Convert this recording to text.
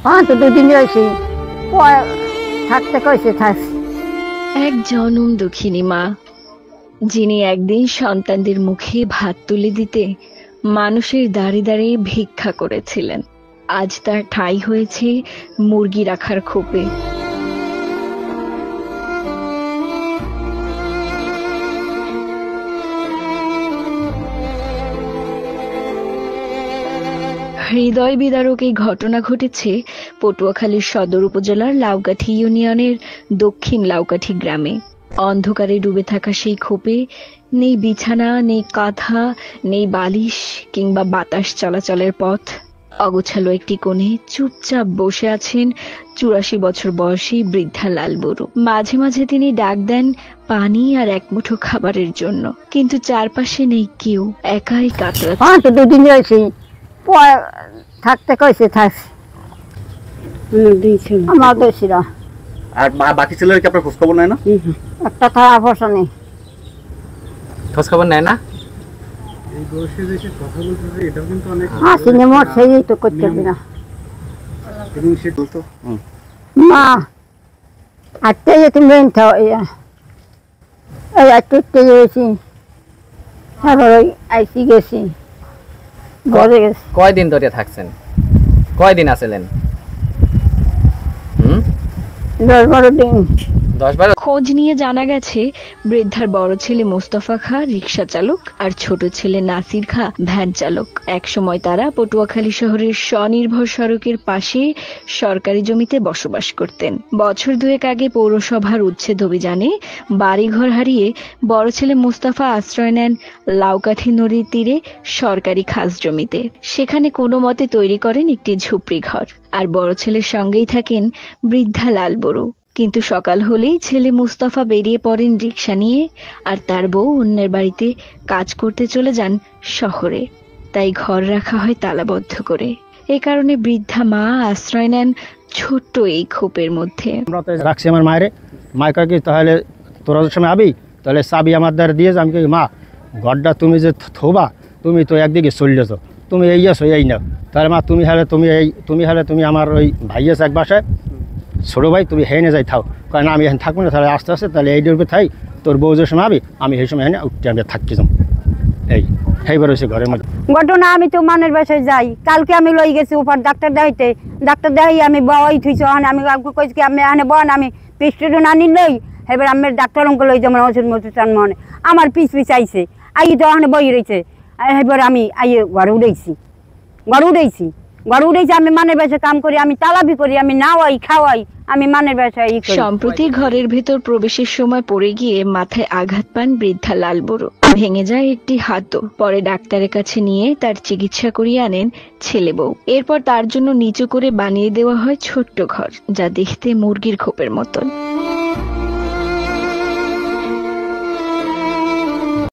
তো 2 দিন হয়েছে থাকতে কইছে থাক। এক জনম দুঃখিনী মা, যিনি একদিন সন্তানদের মুখে ভাত তুলে দিতে মানুষের দাঁড়িয়ে দাঁড়িয়ে ভিক্ষা করেছিলেন, আজ তার ঠাঁই হয়েছে মুরগি রাখার খোপে। হৃদয় বিদারক এই ঘটনা ঘটেছে পটুয়াখালীর সদর উপজেলার লাউকাঠি ইউনিয়নের দক্ষিণ লাউকাঠি গ্রামে। অন্ধকারে ডুবে থাকা সেই খোপে নেই বিছানা, নেই কাঁথা, নেই বালিশ কিংবা বাতাস চলাচলের পথ। অগোছালো একটি কোণে চুপচাপ বসে আছেন 84 বছর বয়সী বৃদ্ধা লালবুড়ো। মাঝে মাঝে তিনি ডাক দেন পানি আর এক মুঠো খাবারের জন্য, কিন্তু চারপাশে নেই কেউ, একাই কাতরাচ্ছে। তো 2 দিন হয়েছে থাকতে কইছে থাক। আমার দোষীরা আর বাকি ছেলেরা কি আপনার খোঁজ খবর নেয় না? একটা খারাপ অবস্থা নেই, খোঁজ খবর নেয় না। এই বয়সে যে কথা বলতেছে এটাও কিন্তু অনেক আসেনি মোট সেই তো করতে না। এবং সে বলতো মা আটতে যে তুমি এই আটতে গেছি, তারপর আইসি গেছি ঘরে গেছি। কয়দিন ধরে থাকছেন? কয়দিন আছিলেন? 10-12 দিন। 10-12। খোঁজ নিয়ে জানা গেছে বৃদ্ধার বড় ছেলে মোস্তফা খা রিকশা চালক আর ছোট ছেলে নাসির খা ভ্যান চালক। একসময় তারা পটুয়াখালী শহরের স্বনির্ভর সড়কের পাশে সরকারি জমিতে বসবাস করতেন। বছর 2 আগে পৌরসভার উচ্ছেদ অভিযানে বাড়িঘর হারিয়ে বড় ছেলে মোস্তফা আশ্রয় নেন লাউকাঠি নদীর তীরে সরকারি খাস জমিতে। সেখানে কোনো মতে তৈরি করেন একটি ঝুপড়ি ঘর, আর বড় ছেলের সঙ্গেই থাকেন বৃদ্ধা লালবুড়ো। কিন্তু সকাল হলেই ছেলে মুস্তাফা বেরিয়ে পড়েন রিকশা নিয়ে, আর তার বউ অন্যের বাড়িতে কাজ করতে চলে যান শহরে। তাই ঘর রাখা হয় তালাবদ্ধ করে। এই কারণে বৃদ্ধা মা আশ্রয় নেন ছোট্ট এই খোপের মধ্যে। আমরা তো রাখছি আমার মায়ের, মায় কয় কি তাহলে তোরা সময় আবি তাহলে চাবি আমার দ্বারা দিয়ে আমি কি মা ঘরটা তুমি যে থোবা, তুমি তো একদিকে চলে যাও, তুমি এই আসো এই নাও, তাহলে মা তুমি হলে তুমি আমার ওই ভাই আছে এক বাসায় ছোটো ভাই, তুমি হেনে যাই থাও। কারণ আমি এখানে থাকবো না, তাহলে আস্তে আস্তে তাহলে এই ডেরবে থাই, তোর বউ যে সময় আবি আমি সেই সময় হেনে উঠতে আমি থাকি যাম। এইবার হয়েছে ঘরের মধ্যে ঘটনা। আমি তো মানের বাসায় যাই, কালকে আমি লই গেছি উপর ডাক্তার দেখাইতে, ডাক্তার দেখাই আমি বই থুইছি, আমি কইছি কি আমি এখানে বন আমি প্রেসক্রিপশন আনি লই, এবার আমি ডাক্তার অঙ্ক লই যেমন ওষুধ মশুদ টান মনে আমার পিছ আইছে, আই তো ওখানে বই রয়েছে। এবার আমি আইয়ে ঘরে উঠেছি আমি মানের বাসায় কাম করি, আমি তালাবি করি, আমি নাওয়াই খাওয়াই, আমি মানের বাসায়। সম্প্রতি ঘরের ভেতর প্রবেশের সময় পড়ে গিয়ে মাথায় আঘাত পান বৃদ্ধা লালবুড়ো, ভেঙে যায় একটি হাতও। পরে ডাক্তারের কাছে নিয়ে তার চিকিৎসা করিয়ে আনেন ছেলে বউ। এরপর তার জন্য নিচু করে বানিয়ে দেওয়া হয় ছোট্ট ঘর, যা দেখতে মুরগির খোপের মতন।